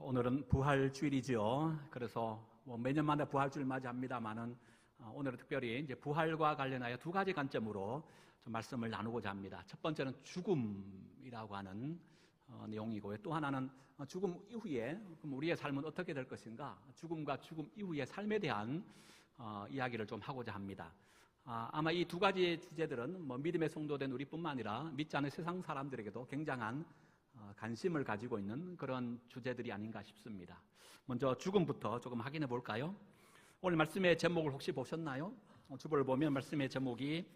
오늘은 부활주일이죠. 그래서 매년마다 부활주일 맞이합니다만은 오늘은 특별히 이제 부활과 관련하여 두 가지 관점으로 좀 말씀을 나누고자 합니다. 첫 번째는 죽음이라고 하는 내용이고요. 또 하나는 죽음 이후에 그럼 우리의 삶은 어떻게 될 것인가? 죽음과 죽음 이후의 삶에 대한 이야기를 좀 하고자 합니다. 아마 이 두 가지 주제들은 믿음의 성도된 우리뿐만 아니라 믿지 않는 세상 사람들에게도 굉장한 관심을 가지고 있는 그런 주제들이 아닌가 싶습니다. 먼저 죽음부터 조금 확인해 볼까요? 오늘 말씀의 제목을 혹시 보셨나요? 주보를 보면 말씀의 제목이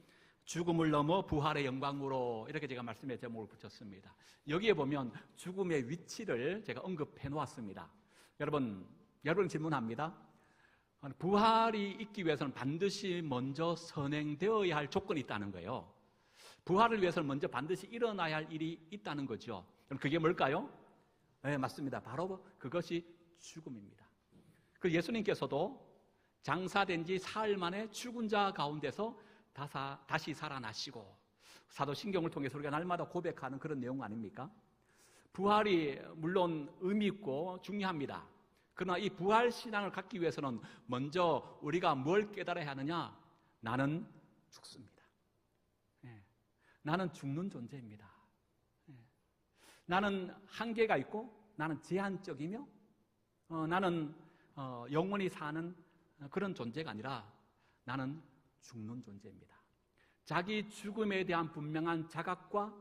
죽음을 넘어 부활의 영광으로, 이렇게 제가 말씀의 제목을 붙였습니다. 여기에 보면 죽음의 위치를 제가 언급해 놓았습니다. 여러분 질문합니다. 부활이 있기 위해서는 반드시 먼저 선행되어야 할 조건이 있다는 거예요. 부활을 위해서는 먼저 반드시 일어나야 할 일이 있다는 거죠. 그럼 그게 뭘까요? 네, 맞습니다. 바로 그것이 죽음입니다. 그 예수님께서도 장사된 지 사흘 만에 죽은 자 가운데서 다시 살아나시고, 사도신경을 통해서 우리가 날마다 고백하는 그런 내용 아닙니까? 부활이 물론 의미 있고 중요합니다. 그러나 이 부활 신앙을 갖기 위해서는 먼저 우리가 뭘 깨달아야 하느냐? 나는 죽습니다. 나는 죽는 존재입니다. 나는 한계가 있고 나는 제한적이며 나는 영원히 사는 그런 존재가 아니라 나는 죽는 존재입니다. 자기 죽음에 대한 분명한 자각과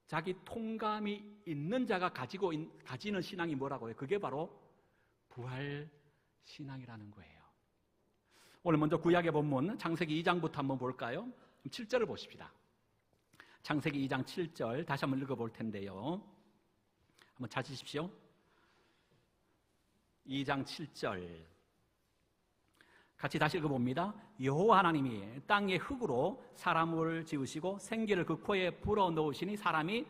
자기 통감이 있는 자가 가지는 신앙이 뭐라고 해요? 그게 바로 부활 신앙이라는 거예요. 오늘 먼저 구약의 본문 창세기 2장부터 한번 볼까요? 7절을 보십시다. 창세기 2장 7절 다시 한번 읽어볼 텐데요. 한번 찾으십시오. 2장 7절 같이 다시 읽어봅니다. 여호와 하나님이 땅의 흙으로 사람을 지으시고 생기를 그 코에 불어넣으시니 사람이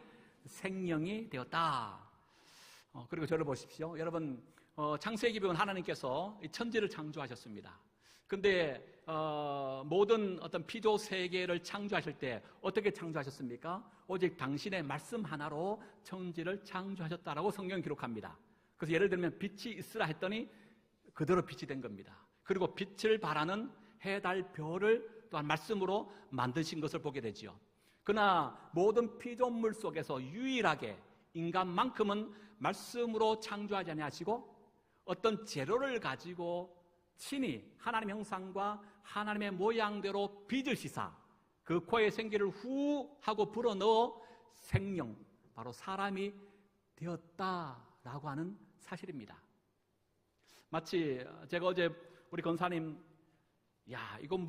생명이 되었다. 그리고 저를 보십시오. 여러분 창세기 보면 하나님께서 천지를 창조하셨습니다. 근데 모든 어떤 피조 세계를 창조하실 때 어떻게 창조하셨습니까? 오직 당신의 말씀 하나로 천지를 창조하셨다라고 성경이 기록합니다. 그래서 예를 들면 빛이 있으라 했더니 그대로 빛이 된 겁니다. 그리고 빛을 발하는 해, 달, 별을 또한 말씀으로 만드신 것을 보게 되지요. 그러나 모든 피조물 속에서 유일하게 인간만큼은 말씀으로 창조하지 아니하시고 어떤 재료를 가지고 친히 하나님 형상과 하나님의 모양대로 빚으시사 그 코에 생기를 후 하고 불어넣어 생명, 바로 사람이 되었다라고 하는 사실입니다. 마치 제가 어제 우리 권사님, 이건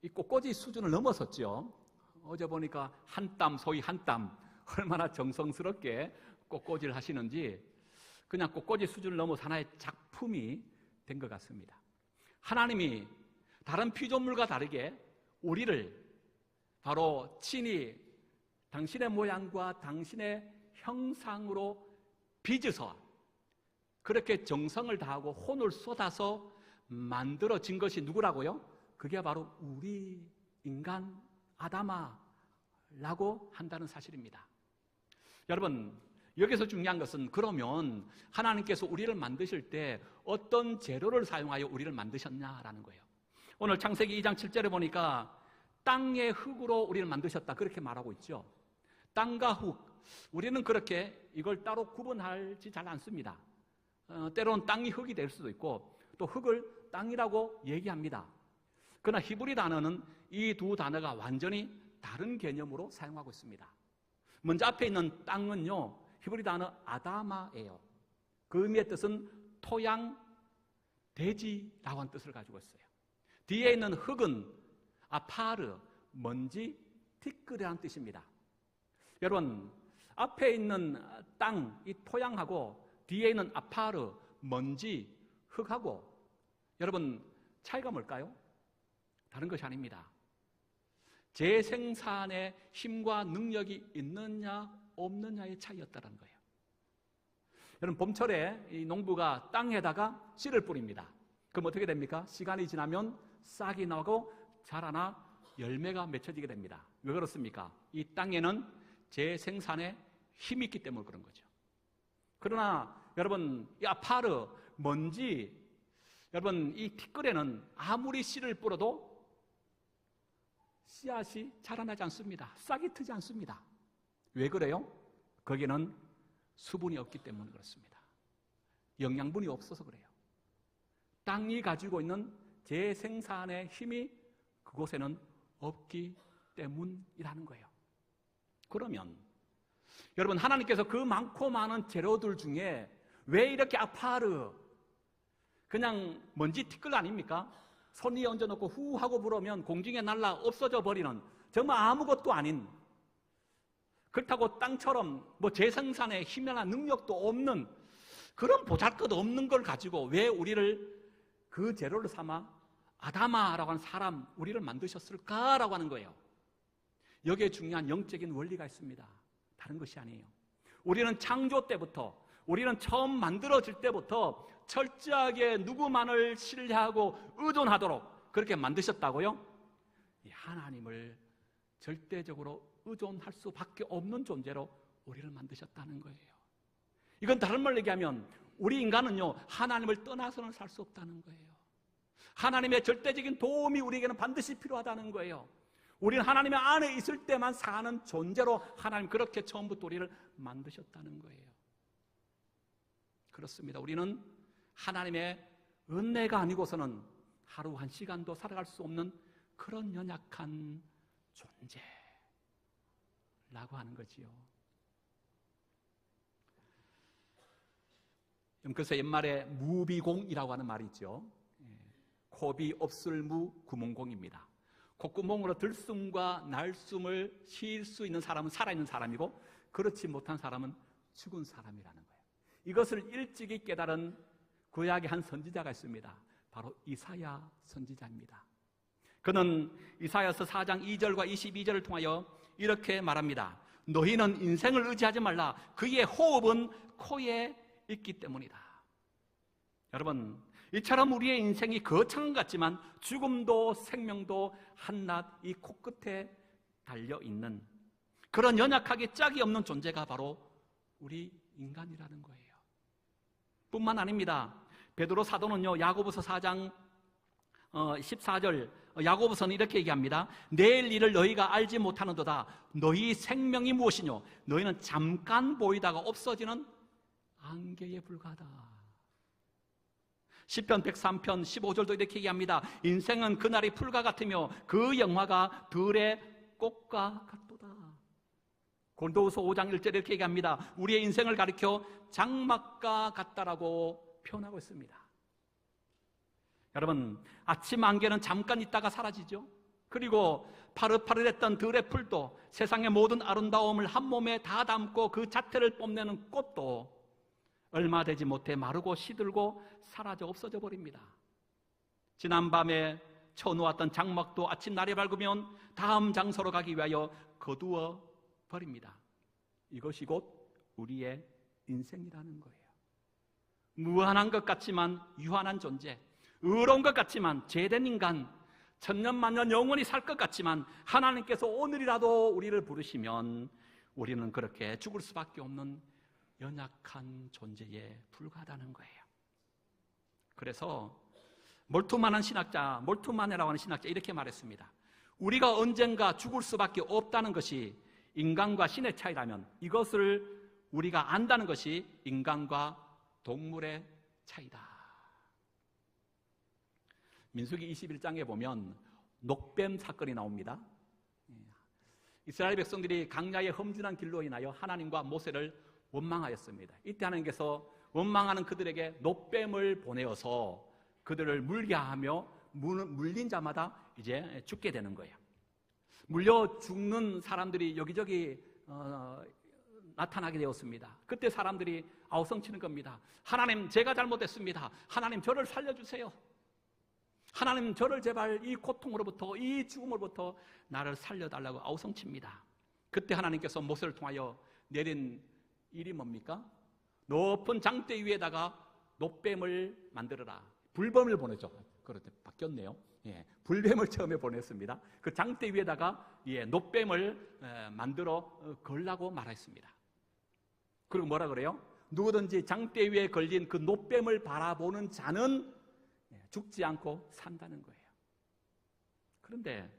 이 꽃꽂이 수준을 넘어섰죠. 어제 보니까 소위 한 땀 얼마나 정성스럽게 꽃꽂이를 하시는지 그냥 꽃꽂이 수준을 넘어서 하나의 작품이 된 것 같습니다. 하나님이 다른 피조물과 다르게 우리를 바로 친히 당신의 모양과 당신의 형상으로 빚어서 그렇게 정성을 다하고 혼을 쏟아서 만들어진 것이 누구라고요? 그게 바로 우리 인간 아담아라고 한다는 사실입니다. 여러분 여기서 중요한 것은 그러면 하나님께서 우리를 만드실 때 어떤 재료를 사용하여 우리를 만드셨냐라는 거예요. 오늘 창세기 2장 7절에 보니까 땅의 흙으로 우리를 만드셨다 그렇게 말하고 있죠. 땅과 흙, 우리는 그렇게 이걸 따로 구분하지 잘 않습니다. 때로는 땅이 흙이 될 수도 있고 또 흙을 땅이라고 얘기합니다. 그러나 히브리 단어는 이 두 단어가 완전히 다른 개념으로 사용하고 있습니다. 먼저 앞에 있는 땅은요, 히브리 단어 아다마예요. 그 의미의 뜻은 토양, 대지라고 하는 뜻을 가지고 있어요. 뒤에 있는 흙은 아파르, 먼지, 티끌이라는 뜻입니다. 여러분, 앞에 있는 땅, 이 토양하고 뒤에 있는 아파르, 먼지, 흙하고 여러분 차이가 뭘까요? 다른 것이 아닙니다. 재생산의 힘과 능력이 있느냐 없느냐의 차이였다는 거예요. 여러분 봄철에 이 농부가 땅에다가 씨를 뿌립니다. 그럼 어떻게 됩니까? 시간이 지나면 싹이 나고 자라나 열매가 맺혀지게 됩니다. 왜 그렇습니까? 이 땅에는 재생산의 힘이 있기 때문에 그런 거죠. 그러나 여러분, 이 아파르, 먼지, 여러분, 이 티끌에는 아무리 씨를 뿌려도 씨앗이 자라나지 않습니다. 싹이 트지 않습니다. 왜 그래요? 거기는 수분이 없기 때문에 그렇습니다. 영양분이 없어서 그래요. 땅이 가지고 있는 재생산의 힘이 그곳에는 없기 때문이라는 거예요. 그러면 여러분, 하나님께서 그 많고 많은 재료들 중에 왜 이렇게 아파르, 그냥 먼지 티끌 아닙니까? 손 위에 얹어놓고 후 하고 불으면 공중에 날아 없어져 버리는 정말 아무것도 아닌, 그렇다고 땅처럼 뭐 재생산의 힘이나 능력도 없는 그런 보잘것없는 걸 가지고 왜 우리를 그 재료를 삼아 아다마라고 하는 사람, 우리를 만드셨을까라고 하는 거예요. 여기에 중요한 영적인 원리가 있습니다. 다른 것이 아니에요. 우리는 창조 때부터, 우리는 처음 만들어질 때부터 철저하게 누구만을 신뢰하고 의존하도록 그렇게 만드셨다고요? 하나님을 절대적으로 의존할 수밖에 없는 존재로 우리를 만드셨다는 거예요. 이건 다른 말로 얘기하면 우리 인간은요, 하나님을 떠나서는 살 수 없다는 거예요. 하나님의 절대적인 도움이 우리에게는 반드시 필요하다는 거예요. 우리는 하나님 안에 있을 때만 사는 존재로 하나님 그렇게 처음부터 우리를 만드셨다는 거예요. 그렇습니다. 우리는 하나님의 은혜가 아니고서는 하루 한 시간도 살아갈 수 없는 그런 연약한 존재라고 하는 거지요. 그래서 옛말에 무비공이라고 하는 말이 있죠. 곱이 없을 무 구멍공입니다. 콧구멍으로 들숨과 날숨을 쉴 수 있는 사람은 살아있는 사람이고, 그렇지 못한 사람은 죽은 사람이라는 거예요. 이것을 일찍이 깨달은 구약의 한 선지자가 있습니다. 바로 이사야 선지자입니다. 그는 이사야서 4장 2절과 22절을 통하여 이렇게 말합니다. 너희는 인생을 의지하지 말라. 그의 호흡은 코에 있기 때문이다. 여러분, 이처럼 우리의 인생이 거창한 것 같지만 죽음도 생명도 한낱 이 코끝에 달려있는 그런 연약하게 짝이 없는 존재가 바로 우리 인간이라는 거예요. 뿐만 아닙니다. 베드로 사도는요, 야고보서 4장 14절, 야고보서는 이렇게 얘기합니다. 내일 일을 너희가 알지 못하는도다. 너희 생명이 무엇이뇨? 너희는 잠깐 보이다가 없어지는 안개에 불과하다. 시편 103편 15절도 이렇게 얘기합니다. 인생은 그날이 풀과 같으며 그 영화가 들의 꽃과 같도다. 고린도후서 5장 1절에 이렇게 얘기합니다. 우리의 인생을 가리켜 장막과 같다라고 표현하고 있습니다. 여러분, 아침 안개는 잠깐 있다가 사라지죠. 그리고 파릇파릇했던 들의 풀도, 세상의 모든 아름다움을 한 몸에 다 담고 그 자태를 뽐내는 꽃도 얼마 되지 못해 마르고 시들고 사라져 없어져 버립니다. 지난밤에 쳐놓았던 장막도 아침 날이 밝으면 다음 장소로 가기 위하여 거두어 버립니다. 이것이 곧 우리의 인생이라는 거예요. 무한한 것 같지만 유한한 존재, 의로운 것 같지만 죄된 인간, 천년만년 영원히 살 것 같지만 하나님께서 오늘이라도 우리를 부르시면 우리는 그렇게 죽을 수밖에 없는 연약한 존재에 불과하다는 거예요. 그래서 몰투만이라고 하는 신학자 이렇게 말했습니다. 우리가 언젠가 죽을 수밖에 없다는 것이 인간과 신의 차이라면 이것을 우리가 안다는 것이 인간과 동물의 차이다. 민수기 21장에 보면 녹뱀 사건이 나옵니다. 이스라엘 백성들이 광야의 험준한 길로 인하여 하나님과 모세를 원망하였습니다. 이때 하나님께서 원망하는 그들에게 녹뱀을 보내어서 그들을 물게 하며 물린 자마다 이제 죽게 되는 거예요. 물려 죽는 사람들이 여기저기 나타나게 되었습니다. 그때 사람들이 아우성치는 겁니다. 하나님, 제가 잘못했습니다. 하나님, 저를 살려주세요. 하나님, 저를 제발 이 고통으로부터, 이 죽음으로부터 나를 살려달라고 아우성칩니다. 그때 하나님께서 모세를 통하여 내린 일이 뭡니까? 높은 장대 위에다가 녹뱀을 만들어라. 불뱀을 보내죠. 그렇게 바뀌었네요. 예, 불뱀을 처음에 보냈습니다. 그 장대 위에다가 녹뱀을 만들어 걸라고 말했습니다. 그리고 뭐라 그래요? 누구든지 장대 위에 걸린 그 노뱀을 바라보는 자는 죽지 않고 산다는 거예요. 그런데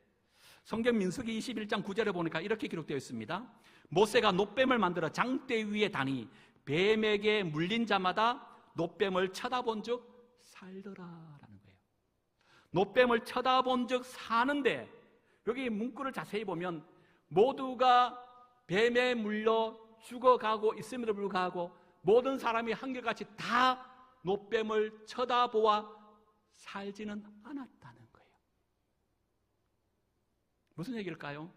성경 민수기 21장 9절에 보니까 이렇게 기록되어 있습니다. 모세가 노뱀을 만들어 장대 위에 다니 뱀에게 물린 자마다 노뱀을 쳐다본 즉 살더라라는 거예요. 노뱀을 쳐다본 즉 사는데, 여기 문구를 자세히 보면 모두가 뱀에 물려 죽어가고 있음에도 불구하고 모든 사람이 한결같이 다 노뱀을 쳐다보아 살지는 않았다는 거예요. 무슨 얘기일까요?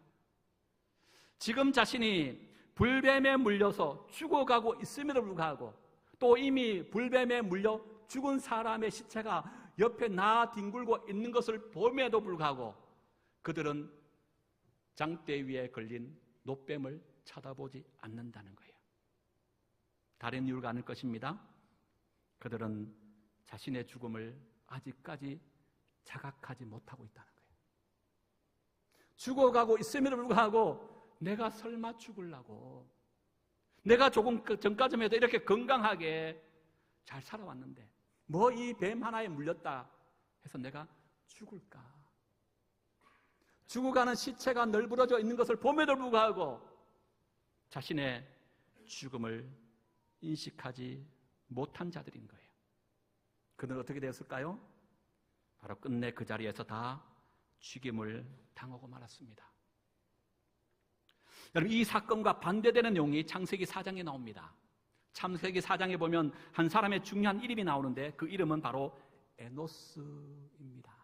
지금 자신이 불뱀에 물려서 죽어가고 있음에도 불구하고 또 이미 불뱀에 물려 죽은 사람의 시체가 옆에 나뒹굴고 있는 것을 봄에도 불구하고 그들은 장대 위에 걸린 노뱀을 쳐다보지 않는다는 거예요. 다른 이유가 아닐 것입니다. 그들은 자신의 죽음을 아직까지 자각하지 못하고 있다는 거예요. 죽어가고 있음에도 불구하고 내가 설마 죽으려고, 내가 조금 전까지만 해도 이렇게 건강하게 잘 살아왔는데 뭐 이 뱀 하나에 물렸다 해서 내가 죽을까? 죽어가는 시체가 널브러져 있는 것을 봄에도 불구하고 자신의 죽음을 인식하지 못한 자들인 거예요. 그들은 어떻게 되었을까요? 바로 끝내 그 자리에서 다 죽임을 당하고 말았습니다. 여러분, 이 사건과 반대되는 내용이 창세기 4장에 나옵니다. 창세기 4장에 보면 한 사람의 중요한 이름이 나오는데 그 이름은 바로 에노스입니다.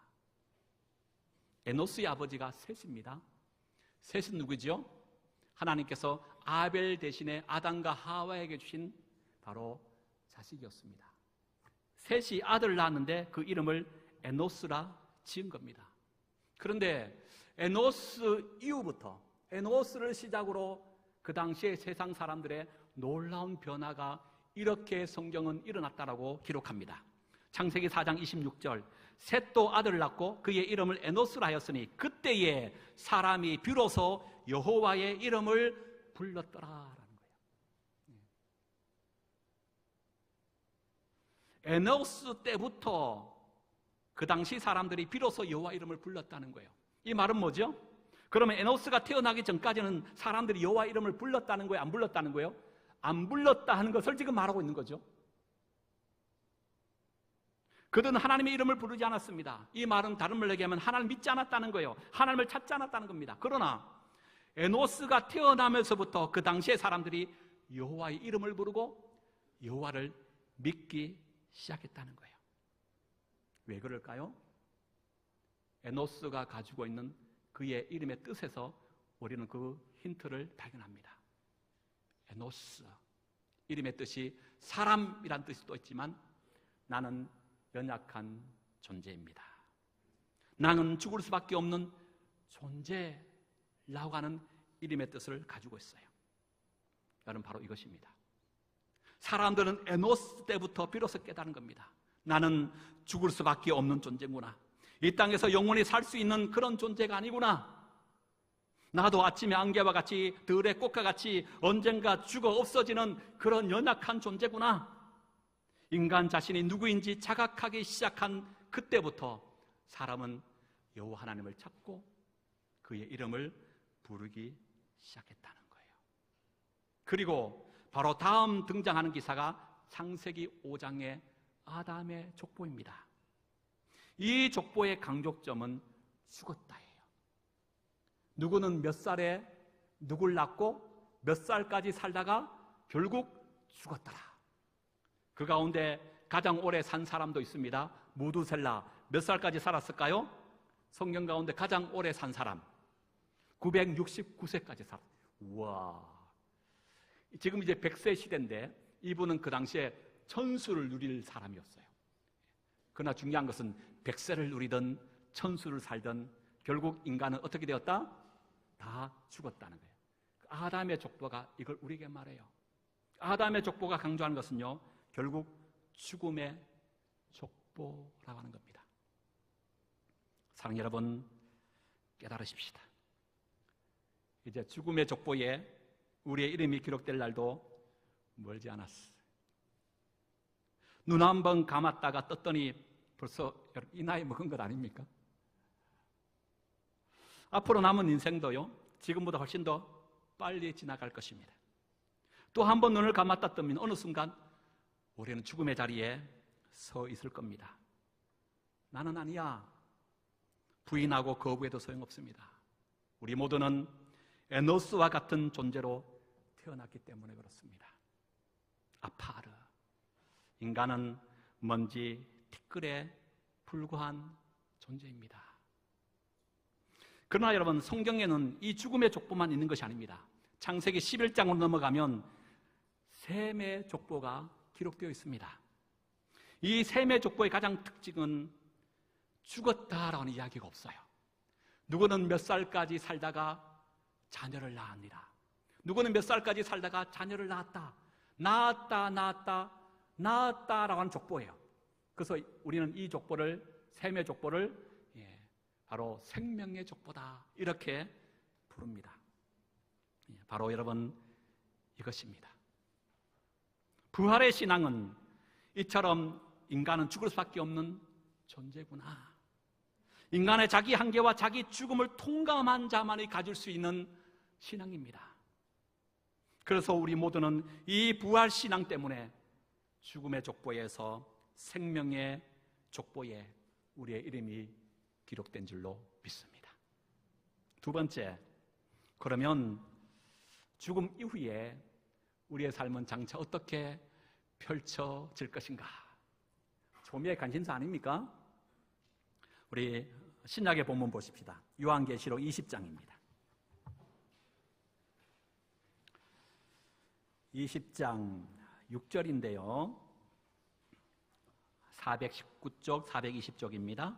에노스의 아버지가 셋입니다. 셋은 누구죠? 하나님께서 아벨 대신에 아담과 하와에게 주신 바로 자식이었습니다. 셋이 아들을 낳았는데 그 이름을 에노스라 지은 겁니다. 그런데 에노스 이후부터, 에노스를 시작으로 그 당시에 세상 사람들의 놀라운 변화가 이렇게 성경은 일어났다라고 기록합니다. 창세기 4장 26절, 셋도 아들을 낳고 그의 이름을 에노스라 하였으니 그때에 사람이 비로소 여호와의 이름을 불렀더라라는 거예요. 에노스 때부터 그 당시 사람들이 비로소 여호와 이름을 불렀다는 거예요. 이 말은 뭐죠? 그러면 에노스가 태어나기 전까지는 사람들이 여호와 이름을 불렀다는 거예요? 안 불렀다는 거예요? 안 불렀다 하는 것을 지금 말하고 있는 거죠. 그들은 하나님의 이름을 부르지 않았습니다. 이 말은 다른 말로 얘기하면 하나님을 믿지 않았다는 거예요. 하나님을 찾지 않았다는 겁니다. 그러나 에노스가 태어나면서부터 그 당시의 사람들이 여호와의 이름을 부르고 여호와를 믿기 시작했다는 거예요. 왜 그럴까요? 에노스가 가지고 있는 그의 이름의 뜻에서 우리는 그 힌트를 발견합니다. 에노스, 이름의 뜻이 사람이란 뜻이 또 있지만 나는 연약한 존재입니다. 나는 죽을 수밖에 없는 존재라고 하는 이름의 뜻을 가지고 있어요. 여러분, 바로 이것입니다. 사람들은 에노스 때부터 비로소 깨달은 겁니다. 나는 죽을 수밖에 없는 존재구나. 이 땅에서 영원히 살 수 있는 그런 존재가 아니구나. 나도 아침에 안개와 같이 들의 꽃과 같이 언젠가 죽어 없어지는 그런 연약한 존재구나. 인간 자신이 누구인지 자각하기 시작한 그때부터 사람은 여호와 하나님을 찾고 그의 이름을 부르기 시작했다는 거예요. 그리고 바로 다음 등장하는 기사가 창세기 5장의 아담의 족보입니다. 이 족보의 강조점은 죽었다예요. 누구는 몇 살에 누굴 낳고 몇 살까지 살다가 결국 죽었더라. 그 가운데 가장 오래 산 사람도 있습니다. 무두셀라. 몇 살까지 살았을까요? 성경 가운데 가장 오래 산 사람 969세까지 살았어요. 우와. 지금 이제 100세 시대인데 이분은 그 당시에 천수를 누릴 사람이었어요. 그러나 중요한 것은 100세를 누리든 천수를 살든 결국 인간은 어떻게 되었다? 다 죽었다는 거예요. 아담의 족보가 이걸 우리에게 말해요. 아담의 족보가 강조하는 것은요, 결국 죽음의 족보라고 하는 겁니다. 사랑하는 여러분, 깨달으십시다. 이제 죽음의 족보에 우리의 이름이 기록될 날도 멀지 않았어. 눈 한 번 감았다가 떴더니 벌써 이 나이 먹은 것 아닙니까? 앞으로 남은 인생도요, 지금보다 훨씬 더 빨리 지나갈 것입니다. 또 한 번 눈을 감았다 뜨면 어느 순간 우리는 죽음의 자리에 서 있을 겁니다. 나는 아니야. 부인하고 거부해도 소용없습니다. 우리 모두는 에노스와 같은 존재로 태어났기 때문에 그렇습니다. 아파르. 인간은 먼지, 티끌에 불과한 존재입니다. 그러나 여러분, 성경에는 이 죽음의 족보만 있는 것이 아닙니다. 창세기 11장으로 넘어가면 셈의 족보가 기록되어 있습니다. 이 셈의 족보의 가장 특징은 죽었다라는 이야기가 없어요. 누구는 몇 살까지 살다가 자녀를 낳았느라, 누구는 몇 살까지 살다가 자녀를 낳았다라고 하는 족보예요. 그래서 우리는 이 족보를, 셈의 족보를 바로 생명의 족보다 이렇게 부릅니다. 바로 여러분, 이것입니다. 부활의 신앙은 이처럼 인간은 죽을 수밖에 없는 존재구나, 인간의 자기 한계와 자기 죽음을 통감한 자만이 가질 수 있는 신앙입니다. 그래서 우리 모두는 이 부활 신앙 때문에 죽음의 족보에서 생명의 족보에 우리의 이름이 기록된 줄로 믿습니다. 두 번째, 그러면 죽음 이후에 우리의 삶은 장차 어떻게 펼쳐질 것인가? 초미의 관심사 아닙니까? 우리 신약의 본문 보십시다. 요한계시록 20장입니다. 20장 6절인데요. 419쪽, 420쪽입니다.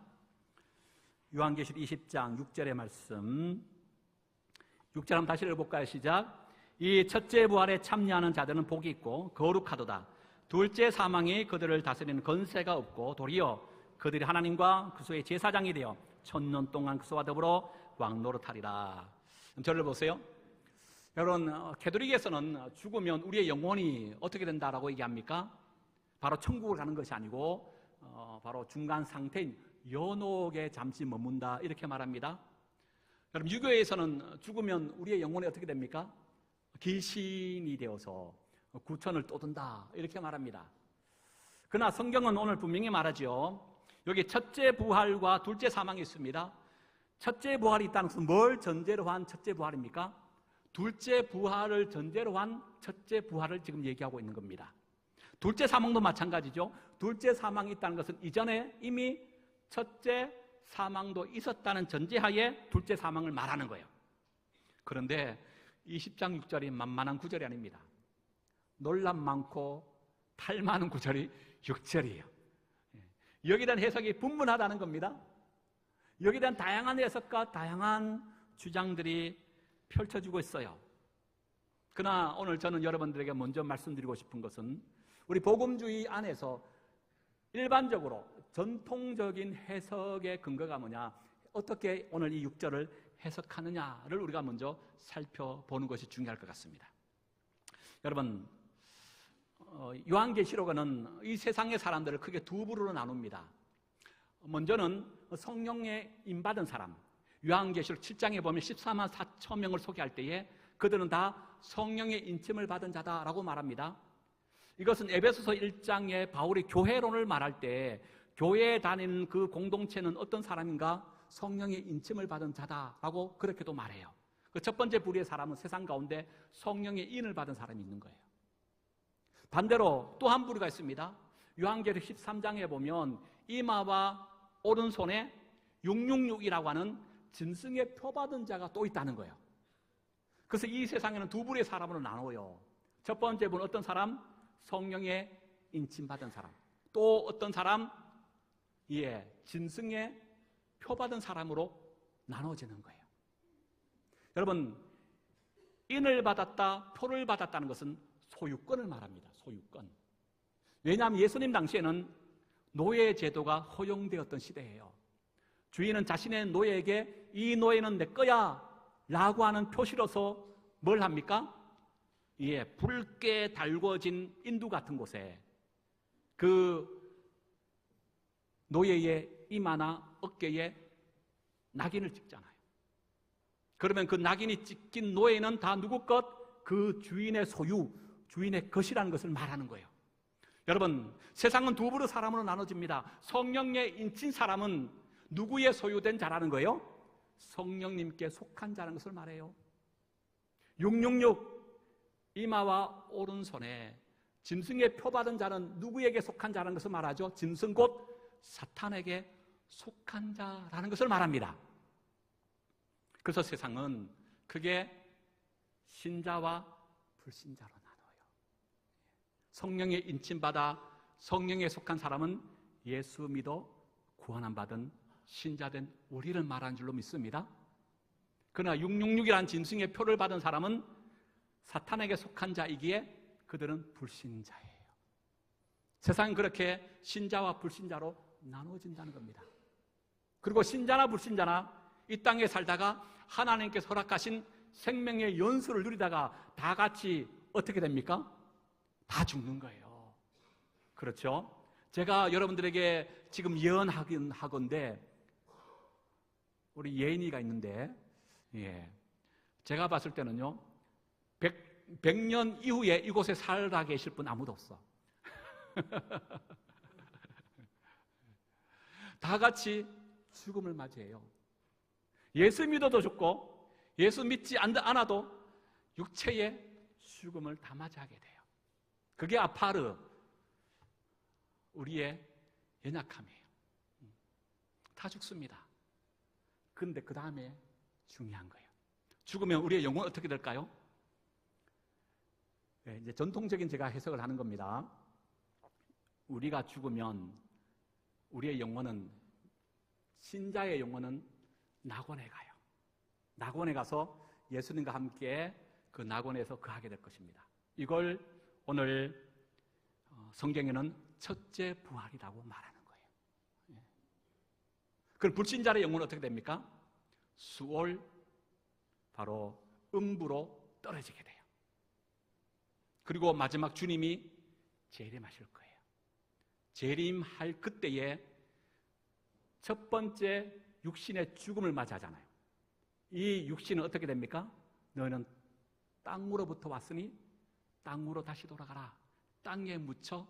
요한계시록 20장 6절의 말씀, 6절 한번 다시 읽어볼까요? 시작. 이 첫째 부활에 참여하는 자들은 복이 있고 거룩하도다. 둘째 사망이 그들을 다스리는 건세가 없고 도리어 그들이 하나님과 그리스도의 제사장이 되어 1000년 동안 그리스도와 더불어 왕노릇하리라. 저를 보세요. 여러분, 캐톨릭에서는 죽으면 우리의 영혼이 어떻게 된다라고 얘기합니까? 바로 천국을 가는 것이 아니고 바로 중간 상태인 연옥에 잠시 머문다, 이렇게 말합니다. 여러분, 유교에서는 죽으면 우리의 영혼이 어떻게 됩니까? 귀신이 되어서 구천을 떠든다, 이렇게 말합니다. 그러나 성경은 오늘 분명히 말하죠. 여기 첫째 부활과 둘째 사망이 있습니다. 첫째 부활이 있다는 것은 뭘 전제로 한 첫째 부활입니까? 둘째 부활을 전제로 한 첫째 부활을 지금 얘기하고 있는 겁니다. 둘째 사망도 마찬가지죠. 둘째 사망이 있다는 것은 이전에 이미 첫째 사망도 있었다는 전제하에 둘째 사망을 말하는 거예요. 그런데 20장 6절이 만만한 구절이 아닙니다. 논란 많고 탈 많은 구절이 6절이에요. 여기에 대한 해석이 분분하다는 겁니다. 여기에 대한 다양한 해석과 다양한 주장들이 펼쳐지고 있어요. 그러나 오늘 저는 여러분들에게 먼저 말씀드리고 싶은 것은 우리 복음주의 안에서 일반적으로 전통적인 해석의 근거가 뭐냐, 어떻게 오늘 이 6절을 해석하느냐를 우리가 먼저 살펴보는 것이 중요할 것 같습니다. 여러분, 요한계시록은 이 세상의 사람들을 크게 두 부류로 나눕니다. 먼저는 성령에 임받은 사람, 요한계시록 7장에 보면 14만 4천 명을 소개할 때에 그들은 다 성령의 인침을 받은 자다라고 말합니다. 이것은 에베소서 1장에 바울이 교회론을 말할 때 교회에 다니는 그 공동체는 어떤 사람인가? 성령의 인침을 받은 자다라고 그렇게도 말해요. 그 첫 번째 부류의 사람은 세상 가운데 성령의 인을 받은 사람이 있는 거예요. 반대로 또 한 부류가 있습니다. 요한계시록 13장에 보면 이마와 오른손에 666이라고 하는 짐승의 표 받은 자가 또 있다는 거예요. 그래서 이 세상에는 두 부류의 사람으로 나눠요. 첫 번째 분은 어떤 사람? 성령의 인침받은 사람. 또 어떤 사람? 짐승의 표 받은 사람으로 나눠지는 거예요. 여러분, 인을 받았다, 표를 받았다는 것은 소유권을 말합니다. 소유권. 왜냐하면 예수님 당시에는 노예 제도가 허용되었던 시대예요. 주인은 자신의 노예에게 이 노예는 내 거야 라고 하는 표시로서 뭘 합니까? 붉게 달궈진 인두 같은 곳에 그 노예의 이마나 어깨에 낙인을 찍잖아요. 그러면 그 낙인이 찍힌 노예는 다 누구 것? 그 주인의 소유, 주인의 것이라는 것을 말하는 거예요. 여러분, 세상은 두 부로 사람으로 나눠집니다. 성령의 인친 사람은 누구의 소유된 자라는 거예요? 성령님께 속한 자라는 것을 말해요. 666 이마와 오른손에 짐승의 표 받은 자는 누구에게 속한 자라는 것을 말하죠? 짐승 곧 사탄에게 속한 자라는 것을 말합니다. 그래서 세상은 크게 신자와 불신자로 나눠요. 성령의 인침받아 성령에 속한 사람은 예수 믿어 구원함 받은 신자된 우리를 말하는 줄로 믿습니다. 그러나 666이라는 짐승의 표를 받은 사람은 사탄에게 속한 자이기에 그들은 불신자예요. 세상은 그렇게 신자와 불신자로 나누어진다는 겁니다. 그리고 신자나 불신자나 이 땅에 살다가 하나님께서 허락하신 생명의 연수를 누리다가 다 같이 어떻게 됩니까? 다 죽는 거예요. 그렇죠? 제가 여러분들에게 지금 예언하긴 하건데 우리 예인이가 있는데 제가 봤을 때는요 100년 이후에 이곳에 살아 계실 분 아무도 없어. 다 같이 죽음을 맞이해요. 예수 믿어도 죽고 예수 믿지 않아도 육체의 죽음을 다 맞이하게 돼요. 그게 아파르, 우리의 연약함이에요. 다 죽습니다. 그런데 그 다음에 중요한 거예요. 죽으면 우리의 영혼은 어떻게 될까요? 이제 전통적인 제가 해석을 하는 겁니다. 우리가 죽으면 우리의 영혼은, 신자의 영혼은 낙원에 가요. 낙원에 가서 예수님과 함께 그 낙원에서 거하게 될 것입니다. 이걸 오늘 성경에는 첫째 부활이라고 말하는 거예요. 그럼 불신자의 영혼은 어떻게 됩니까? 수올, 바로 음부로 떨어지게 돼요. 그리고 마지막 주님이 재림하실 거예요. 재림할 그때에 첫 번째 육신의 죽음을 맞이하잖아요. 이 육신은 어떻게 됩니까? 너희는 땅으로부터 왔으니 땅으로 다시 돌아가라. 땅에 묻혀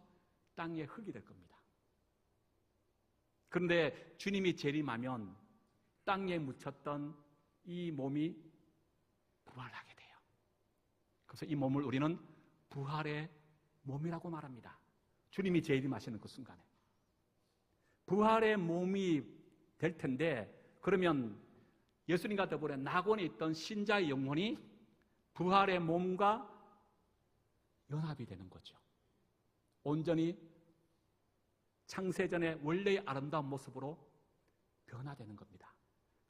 땅의 흙이 될 겁니다. 그런데 주님이 재림하면 땅에 묻혔던 이 몸이 부활하게 돼요. 그래서 이 몸을 우리는 부활의 몸이라고 말합니다. 주님이 재림하시는 그 순간에 부활의 몸이 될 텐데, 그러면 예수님과 더불어 낙원에 있던 신자의 영혼이 부활의 몸과 연합이 되는 거죠. 온전히 창세전의 원래의 아름다운 모습으로 변화되는 겁니다.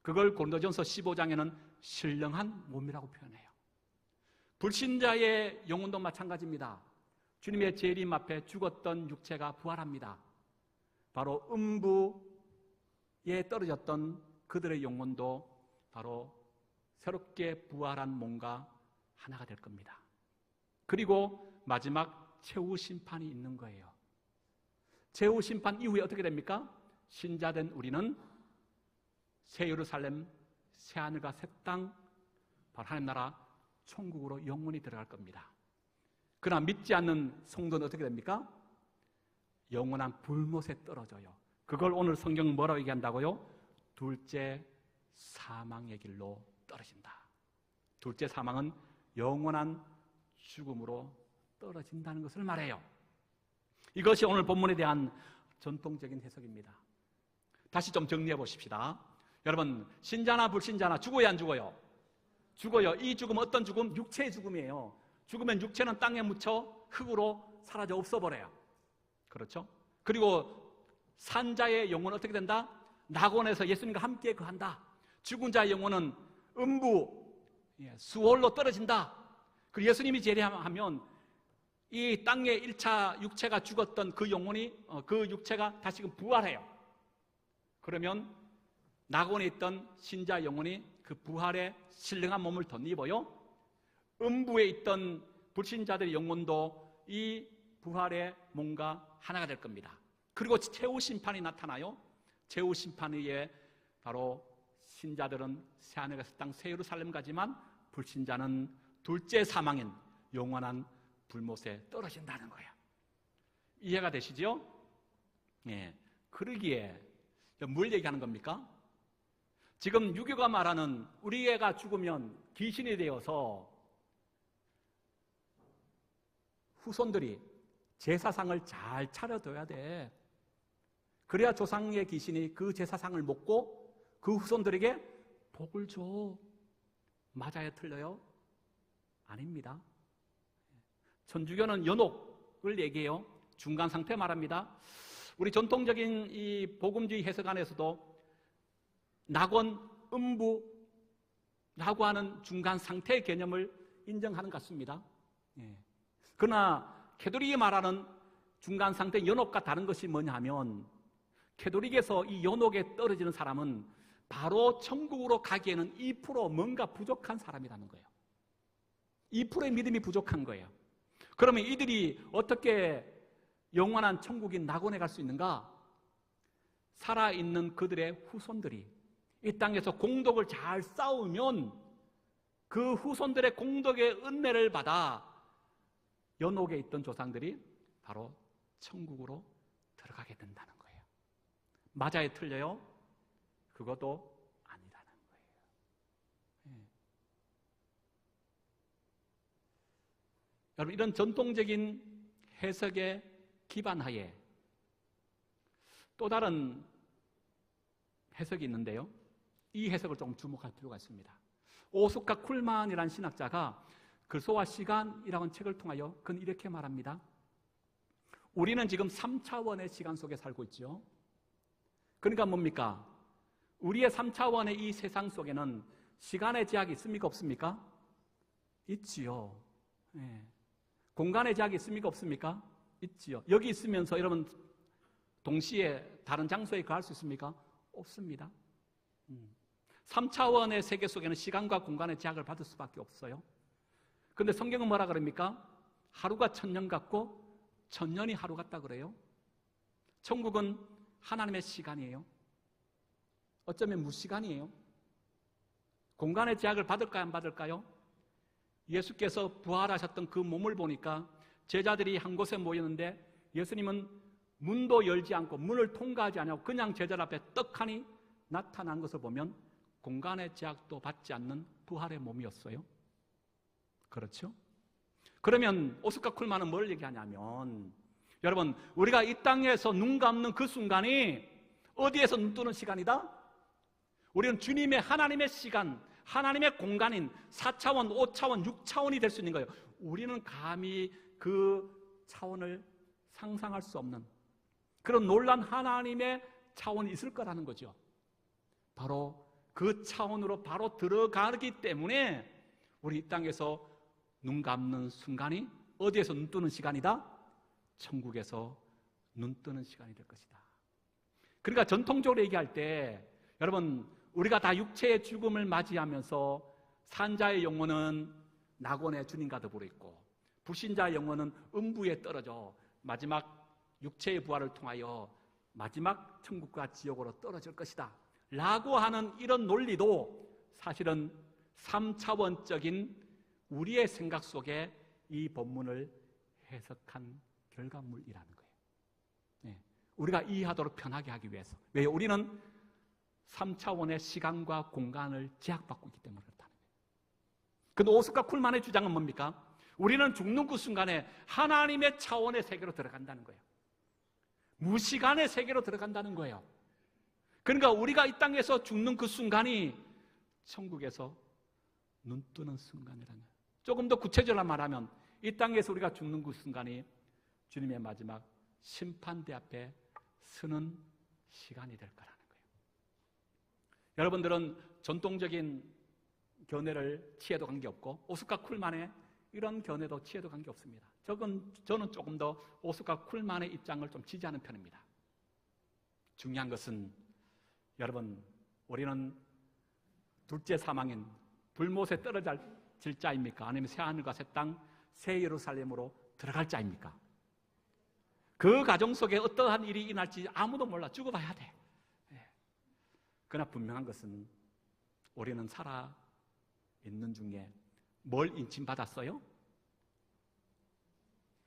그걸 고린도전서 15장에는 신령한 몸이라고 표현해요. 불신자의 영혼도 마찬가지입니다. 주님의 재림 앞에 죽었던 육체가 부활합니다. 바로 음부에 떨어졌던 그들의 영혼도 바로 새롭게 부활한 몸과 하나가 될 겁니다. 그리고 마지막 최후 심판이 있는 거예요. 최후 심판 이후에 어떻게 됩니까? 신자된 우리는 새 예루살렘, 새 하늘과 새 땅, 바로 하나님 나라 천국으로 영원히 들어갈 겁니다. 그러나 믿지 않는 성도는 어떻게 됩니까? 영원한 불못에 떨어져요. 그걸 오늘 성경은 뭐라고 얘기한다고요? 둘째 사망의 길로 떨어진다. 둘째 사망은 영원한 죽음으로 떨어진다는 것을 말해요. 이것이 오늘 본문에 대한 전통적인 해석입니다. 다시 좀 정리해 보십시다. 여러분, 신자나 불신자나 죽어야 안 죽어요? 죽어요. 이 죽음은 어떤 죽음? 육체의 죽음이에요. 죽으면 육체는 땅에 묻혀 흙으로 사라져 없어버려요. 그렇죠? 그리고 산자의 영혼은 어떻게 된다? 낙원에서 예수님과 함께 거한다. 죽은 자의 영혼은 음부, 수월로 떨어진다. 그리고 예수님이 재림하면 이 땅의 1차 육체가 죽었던 그 영혼이, 그 육체가 다시금 부활해요. 그러면 낙원에 있던 신자 영혼이 그 부활의 신령한 몸을 덧입어요. 음부에 있던 불신자들의 영혼도 이 부활의 몸과 하나가 될 겁니다. 그리고 최후 심판이 나타나요. 최후 심판 후에 바로 신자들은 새하늘과 새 땅 새 예루살렘 가지만 불신자는 둘째 사망인 영원한 불못에 떨어진다는 거예요. 이해가 되시죠? 예. 그러기에 뭘 얘기하는 겁니까? 지금 유교가 말하는 우리 애가 죽으면 귀신이 되어서 후손들이 제사상을 잘 차려둬야 돼. 그래야 조상의 귀신이 그 제사상을 먹고 그 후손들에게 복을 줘. 맞아요? 틀려요? 아닙니다. 천주교는 연옥을 얘기해요. 중간 상태 말합니다. 우리 전통적인 이 복음주의 해석안에서도 낙원, 음부라고 하는 중간 상태의 개념을 인정하는 것 같습니다. 그러나 캐톨릭이 말하는 중간 상태 연옥과 다른 것이 뭐냐 하면 캐톨릭에서 이 연옥에 떨어지는 사람은 바로 천국으로 가기에는 2% 뭔가 부족한 사람이라는 거예요. 2%의 믿음이 부족한 거예요. 그러면 이들이 어떻게 영원한 천국인 낙원에 갈 수 있는가? 살아있는 그들의 후손들이 이 땅에서 공덕을 잘 쌓으면 그 후손들의 공덕의 은혜를 받아 연옥에 있던 조상들이 바로 천국으로 들어가게 된다는 거예요. 맞아요? 틀려요? 그것도 아니라는 거예요. 여러분, 이런 전통적인 해석의 기반하에 또 다른 해석이 있는데요. 이 해석을 조금 주목할 필요가 있습니다. 오스카 쿨만이라는 신학자가 글소와 시간이라고 하는 책을 통하여 그는 이렇게 말합니다. 우리는 지금 3차원의 시간 속에 살고 있죠. 그러니까 뭡니까? 우리의 3차원의 이 세상 속에는 시간의 제약이 있습니까? 없습니까? 있지요. 네. 공간의 제약이 있습니까? 없습니까? 있지요. 여기 있으면서 여러분 동시에 다른 장소에 갈 수 있습니까? 없습니다. 3차원의 세계 속에는 시간과 공간의 제약을 받을 수밖에 없어요. 그런데 성경은 뭐라 그럽니까? 하루가 1000년 같고 1000년이 하루 같다 그래요. 천국은 하나님의 시간이에요. 어쩌면 무시간이에요. 공간의 제약을 받을까요? 안 받을까요? 예수께서 부활하셨던 그 몸을 보니까 제자들이 한 곳에 모였는데 예수님은 문도 열지 않고 문을 통과하지 않고 그냥 제자들 앞에 떡하니 나타난 것을 보면 공간의 제약도 받지 않는 부활의 몸이었어요. 그렇죠? 그러면 오스카 쿨만은 뭘 얘기하냐면 여러분, 우리가 이 땅에서 눈 감는 그 순간이 어디에서 눈 뜨는 시간이다? 우리는 주님의 하나님의 시간, 하나님의 공간인 4차원, 5차원, 6차원이 될 수 있는 거예요. 우리는 감히 그 차원을 상상할 수 없는 그런 놀란 하나님의 차원이 있을 거라는 거죠. 바로 그 차원으로 바로 들어가기 때문에 우리 이 땅에서 눈 감는 순간이 어디에서 눈 뜨는 시간이다? 천국에서 눈 뜨는 시간이 될 것이다. 그러니까 전통적으로 얘기할 때 여러분, 우리가 다 육체의 죽음을 맞이하면서 산자의 영혼은 낙원에 주님과 더불어 있고 불신자의 영혼은 음부에 떨어져 마지막 육체의 부활을 통하여 마지막 천국과 지옥으로 떨어질 것이다 라고 하는 이런 논리도 사실은 3차원적인 우리의 생각 속에 이 본문을 해석한 결과물이라는 거예요. 네. 우리가 이해하도록 편하게 하기 위해서. 왜요? 우리는 3차원의 시간과 공간을 제약받고 있기 때문에 그렇다는 거예요. 근데 오스카 쿨만의 주장은 뭡니까? 우리는 죽는 그 순간에 하나님의 차원의 세계로 들어간다는 거예요. 무시간의 세계로 들어간다는 거예요. 그러니까 우리가 이 땅에서 죽는 그 순간이 천국에서 눈 뜨는 순간이라는 거예요. 조금 더 구체적으로 말하면 이 땅에서 우리가 죽는 그 순간이 주님의 마지막 심판대 앞에 서는 시간이 될 거라는 거예요. 여러분들은 전통적인 견해를 취해도 관계없고 오스카 쿨만의 이런 견해도 취해도 관계없습니다. 저는 조금 더 오스카 쿨만의 입장을 좀 지지하는 편입니다. 중요한 것은 여러분, 우리는 둘째 사망인 불못에 떨어질 자입니까? 아니면 새하늘과 새 땅, 새 예루살렘으로 들어갈 자입니까? 그 가정 속에 어떠한 일이 일어날지 아무도 몰라. 죽어봐야 돼. 그러나 분명한 것은 우리는 살아 있는 중에 뭘 인침받았어요?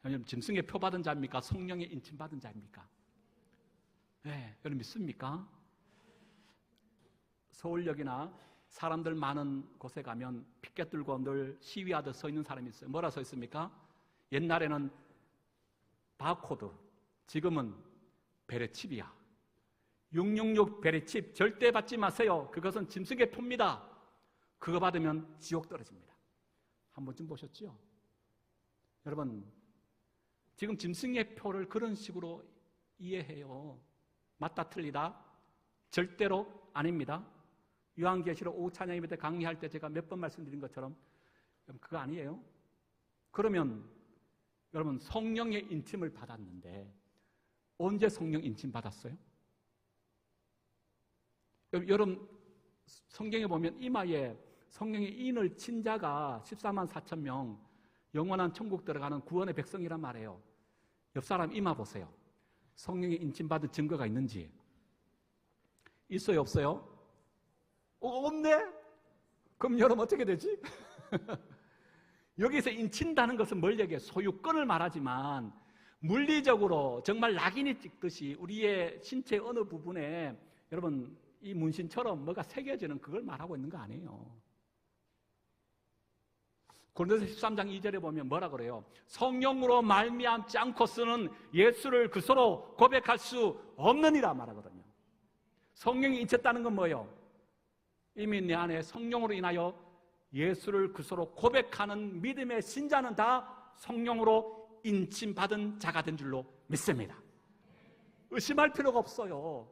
여러분, 짐승의 표 받은 자입니까? 성령의 인침받은 자입니까? 네, 여러분 믿습니까? 서울역이나 사람들 많은 곳에 가면 피켓 들고 늘 시위하듯 서 있는 사람이 있어요. 뭐라 서 있습니까? 옛날에는 바코드, 지금은 베레칩이야. 666 베레칩 절대 받지 마세요. 그것은 짐승의 표입니다. 그거 받으면 지옥 떨어집니다. 한 번쯤 보셨죠? 여러분, 지금 짐승의 표를 그런 식으로 이해해요. 맞다 틀리다? 절대로 아닙니다. 요한계시록 오후 찬양 예배 때 강의할 때 제가 몇 번 말씀드린 것처럼 그거 아니에요. 그러면 여러분, 성령의 인침을 받았는데 언제 성령 인침 받았어요? 여러분, 성경에 보면 이마에 성령의 인을 친 자가 14만 4천 명, 영원한 천국 들어가는 구원의 백성이란 말이에요. 옆 사람 이마 보세요. 성령의 인침 받은 증거가 있는지. 있어요, 없어요? 없네? 그럼 여러분 어떻게 되지? 여기서 인친다는 것은 뭘 얘기해요? 소유권을 말하지만 물리적으로 정말 낙인이 찍듯이 우리의 신체 어느 부분에 여러분 이 문신처럼 뭐가 새겨지는 그걸 말하고 있는 거 아니에요. 고린도서 13장 2절에 보면 뭐라 그래요? 성령으로 말미암지 않고서는 예수를 그리스도로 고백할 수 없느니라 말하거든요. 성령이 인쳤다는 건 뭐예요? 이미 내 안에 성령으로 인하여 예수를 그리스도로 고백하는 믿음의 신자는 다 성령으로 인침받은 자가 된 줄로 믿습니다. 의심할 필요가 없어요.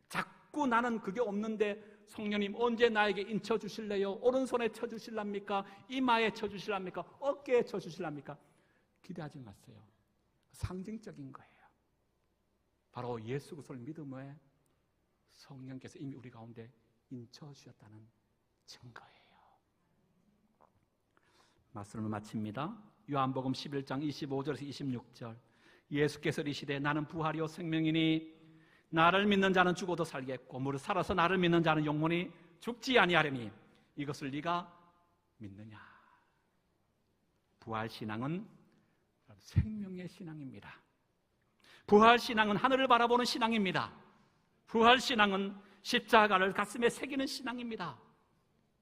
자꾸 나는 그게 없는데 성령님 언제 나에게 인쳐주실래요? 오른손에 쳐주실랍니까? 이마에 쳐주실랍니까? 어깨에 쳐주실랍니까? 기대하지 마세요. 상징적인 거예요. 바로 예수 그리스도를 믿음에 성령께서 이미 우리 가운데 인쳐주셨다는 증거예요. 말씀을 마칩니다. 요한복음 11장 25절에서 26절. 예수께서 이르시되 나는 부활이요 생명이니 나를 믿는 자는 죽어도 살겠고 무릇 살아서 나를 믿는 자는 영원히 죽지 아니하리니 이것을 네가 믿느냐? 부활신앙은 생명의 신앙입니다. 부활신앙은 하늘을 바라보는 신앙입니다. 부활신앙은 십자가를 가슴에 새기는 신앙입니다.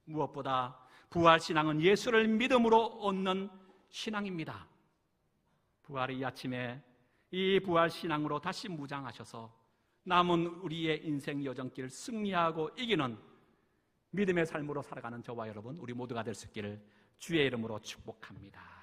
무엇보다 부활신앙은 예수를 믿음으로 얻는 신앙입니다. 부활의 이 아침에 이 부활신앙으로 다시 무장하셔서 남은 우리의 인생 여정길을 승리하고 이기는 믿음의 삶으로 살아가는 저와 여러분, 우리 모두가 될 수 있기를 주의 이름으로 축복합니다.